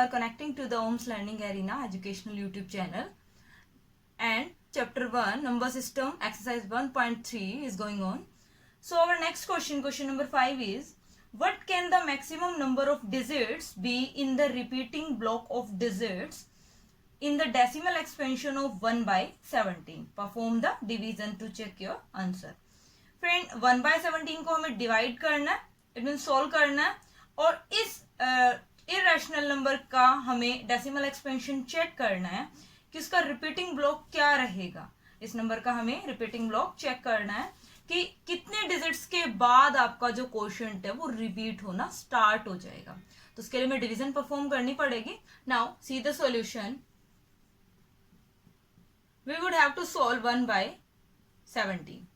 are connecting to the OMS Learning Arena educational YouTube channel. And chapter 1, number system, exercise 1.3 is going on. So our next question, question number 5 is, what can the maximum number of digits be in the repeating block of digits in the decimal expansion of 1 by 17? Perform the division to check your answer. Friend 1 by 17 को हमें divide करना है, it mean solve करना है, और इस irrational number का हमें डेसिमल एक्सपेंशन चेक करना है कि उसका रिपीटिंग ब्लॉक क्या रहेगा. इस नंबर का हमें रिपीटिंग ब्लॉक चेक करना है कि कितने डिजिट्स के बाद आपका जो क्वोशिएंट है वो रिपीट होना स्टार्ट हो जाएगा. तो उसके लिए हमें डिवीजन परफॉर्म करनी पड़ेगी. Now see the solution. We would have to solve 1 by 17.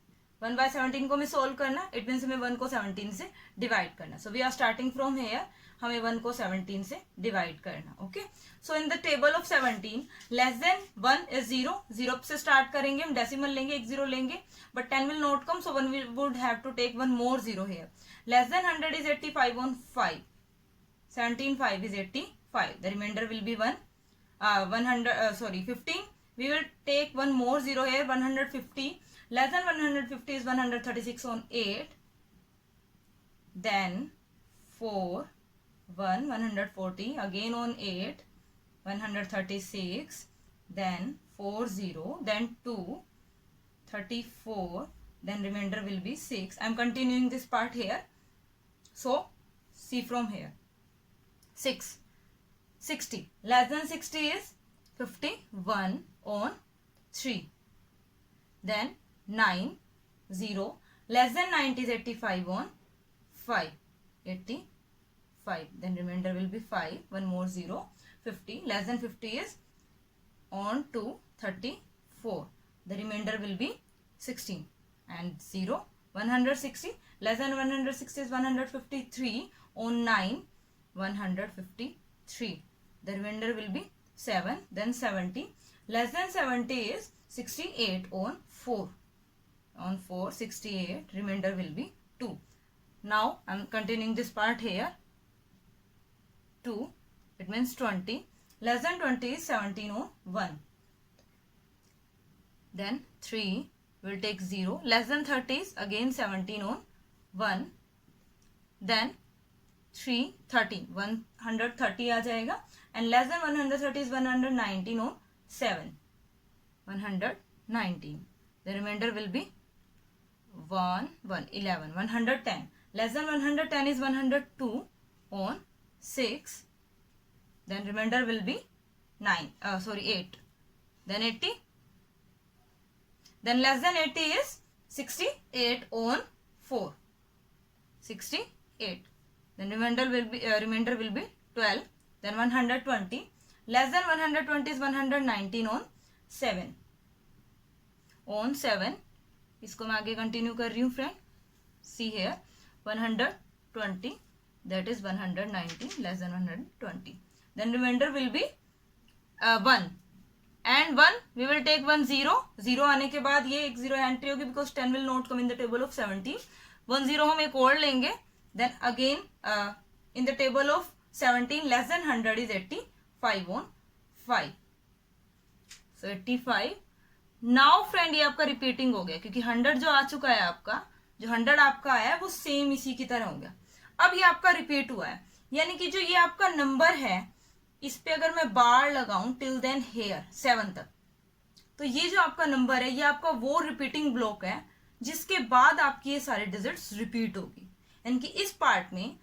1 by 17 को हमें सोल्व करना, इट मीन्स हमें 1 को 17 से डिवाइड करना. So we are starting from here, हमें 1 को 17 से डिवाइड करना. Okay, so in the table of 17 less than 1 is 0. 0 से स्टार्ट करेंगे, हम डेसिमल लेंगे, एक 0 लेंगे, but 10 will not come, so 1 would have to take 1 more 0 here. Less than 100 is 85 on 5. 17 5 is 85. The remainder will be 15. We will take 1 more 0 here, 150. Less than 150 is 136 on 8. Then 4, 1, 140. Again on 8, 136. Then 4, 0. Then 2, 34. Then remainder will be 6. I am continuing this part here. So, see from here. 6, 60. Less than 60 is 51 on 3. Then 9, 0. Less than 90 is 85 on 5. 85. Then remainder will be 5. 1 more 0. 50. Less than 50 is on 2. 34. The remainder will be 16. And 0. 160. Less than 160 is 153 on 9. 153. The remainder will be 7. Then 70. Less than 70 is 68 on 4. On 4, 68. Remainder will be 2. Now I am continuing this part here. 2. It means 20. Less than 20 is 17 on 1. Then 3 will take 0. Less than 30 is again 17 on 1. Then 3, 30. 130 आ जाएगा. And less than 130 is 119 on 7. 119. The remainder will be 1, 11. 110. Less than 110 is 102 on 6. Then remainder will be 8. Then 80. Then less than 80 is 68 on 4. 68. Then remainder will be 12. Then 120. Less than 120 is 119 on 7. On 7. इसको मैं आगे continue कर रही हूँ friend. See here 120, that is 119 less than 120. Then remainder will be 1. And 1 we will take 1 0. 0 आने के बाद ये एक 0 एंट्री होगी because 10 will not come in the table of 17. 1 0 हम एक और लेंगे. Then again in the table of 17 less than 100 is 85 on 5. So 85. Now friend ये आपका रिपीटिंग हो गया क्योंकि 100 जो आ चुका है आपका, जो 100 आपका आया है वो सेम इसी की तरह हो गया. अब ये आपका रिपीट हुआ है, यानी कि जो ये आपका नंबर है इस पे अगर मैं बार लगाऊं टिल देन हेयर 7 तक, तो ये जो आपका नंबर है ये आपका वो रिपीटिंग ब्लॉक है जिसके बाद आपकी ये सारे डिजिट्स रिपीट होगी. यानी कि इस पार्ट में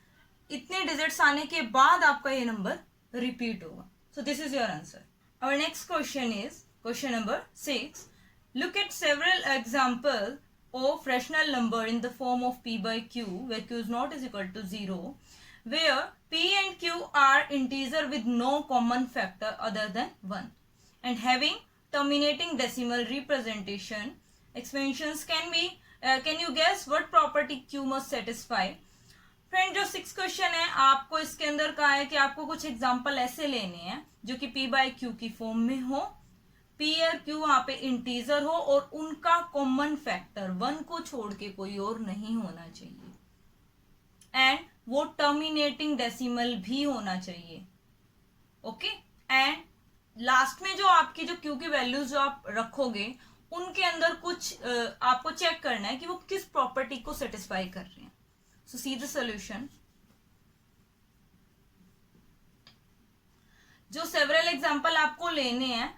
इतने डिजिट्स आने के बाद आपका ये नंबर रिपीट होगा. So this is your answer. Our next question is question number 6. Look at several examples of rational number in the form of p by q, where q is not is equal to 0, where p and q are integer with no common factor other than 1 and having terminating decimal representation. Expansions can be, can you guess what property q must satisfy? Friend जो 6 question है आपको इसके अंदर कहा है कि आपको कुछ एग्जाम्पल ऐसे लेने हैं जो कि p by q की फॉर्म में हो, P और Q वहां पे इंटीजर हो और उनका कॉमन फैक्टर 1 को छोड़ के कोई और नहीं होना चाहिए, एंड वो टर्मिनेटिंग डेसिमल भी होना चाहिए. ओके। एंड लास्ट में जो आपकी जो क्यू की वैल्यूज जो आप रखोगे उनके अंदर कुछ आपको चेक करना है कि वो किस प्रॉपर्टी को सेटिस्फाई कर रहे हैं। सो सी द सॉल्यूशन। जो सेवरल एग्जांपल आपको लेने हैं,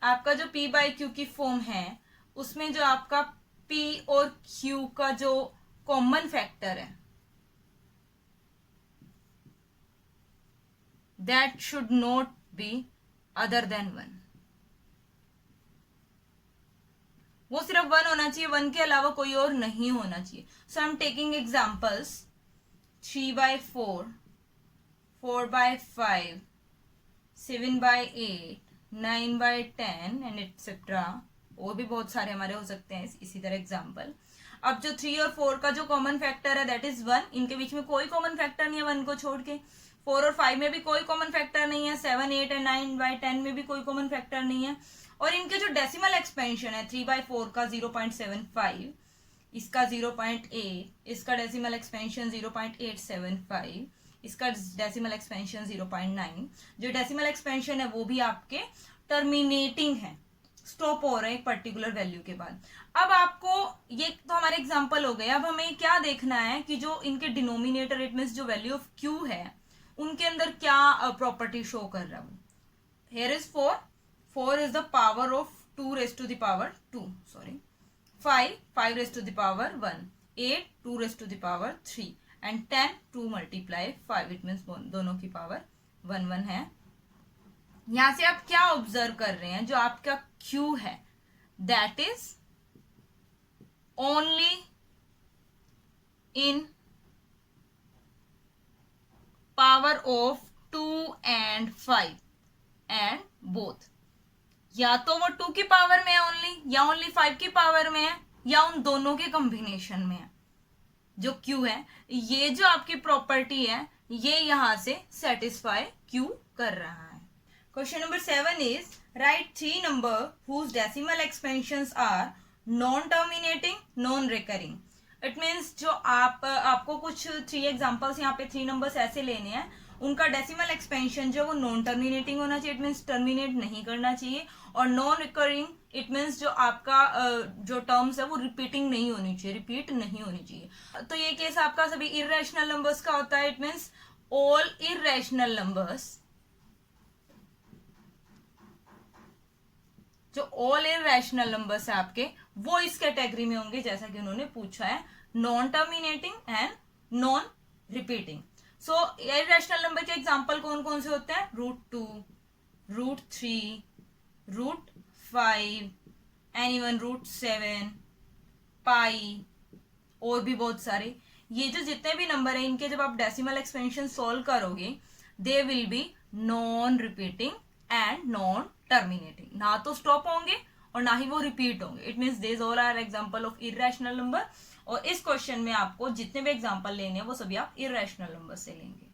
आपका जो P बाई Q की फॉर्म है उसमें जो आपका P और Q का जो कॉमन फैक्टर है that should not be other than 1, वो सिर्फ 1 होना चाहिए, 1 के अलावा कोई और नहीं होना चाहिए। So I am taking examples 3/4, 4/5, 7/8, 9/10 and et cetera. और भी बहुत सारे हमारे हो सकते हैं इसी तरह एग्जाम्पल। अब जो 3 और 4 का जो कॉमन फैक्टर है दैट इज 1, इनके बीच में कोई कॉमन फैक्टर नहीं है 1 को छोड़ के। 4 और 5 में भी कोई कॉमन फैक्टर नहीं है, 7, 8 एंड 9/10 में भी कोई कॉमन फैक्टर नहीं है। और इनके जो डेसिमल एक्सपेंशन है 3/4 का 0.75, इसका 0.8, इसका डेसिमल एक्सपेंशन 0.875, इसका डेसिमल एक्सपेंशन 0.9। जो डेसिमल एक्सपेंशन है वो भी आपके टर्मिनेटिंग है, स्टॉप हो रहे हैं एक पर्टिकुलर वैल्यू के बाद। अब आपको ये तो हमारे एग्जांपल हो गए। अब हमें क्या देखना है कि जो इनके डिनोमिनेटर इट मींस जो वैल्यू ऑफ क्यू है उनके अंदर क्या प्रॉपर्टी शो कर रहा है वो। Here is 4 is the power of 2 raised to the power 2, sorry, 5 raised to the power 1, 8 2 raised to the power 3 and 10 2 multiply 5, it means दोनों की पावर 1 है। यहां से आप क्या ऑब्जर्व कर रहे हैं, जो आपका Q है that is only in power of 2 and 5 and both, या तो वो 2 की पावर में है ओनली, या ओनली 5 की पावर में है, या उन दोनों के कॉम्बिनेशन में है। जो Q है, ये जो आपकी प्रॉपर्टी है ये यहां से सेटिस्फाई Q कर रहा है। Question number 7 is right 3 number whose decimal expansions are non terminating non recurring. It means जो आपको कुछ 3 एग्जाम्पल्स यहाँ पे 3 नंबर्स ऐसे लेने हैं, उनका डेसिमल एक्सपेंशन जो वो नॉन टर्मिनेटिंग होना चाहिए, इट मीन्स टर्मिनेट नहीं करना चाहिए, और नॉन रिकरिंग इट मीन्स जो आपका जो टर्म्स है वो रिपीटिंग नहीं होनी चाहिए, रिपीट नहीं होनी चाहिए। तो ये केस आपका सभी इरेशनल नंबर्स का होता है। It means all irrational numbers, जो ऑल इरेशनल नंबर्स है आपके वो इस कैटेगरी में होंगे, जैसा कि उन्होंने पूछा है, non terminating and non repeating. So irrational number के एग्जांपल कौन कौन से होते हैं, √2, √3, √5, एंड इवन √7, पाई, और भी बहुत सारे। ये जो जितने भी नंबर है इनके जब आप डेसिमल एक्सपेंशन सॉल्व करोगे they will be non repeating and non terminating, ना तो स्टॉप होंगे और ना ही वो रिपीट होंगे। It means this all are example of irrational number. और इस क्वेश्चन में आपको जितने भी एग्जांपल लेने हैं वो सभी आप इरेशनल नंबर से लेंगे।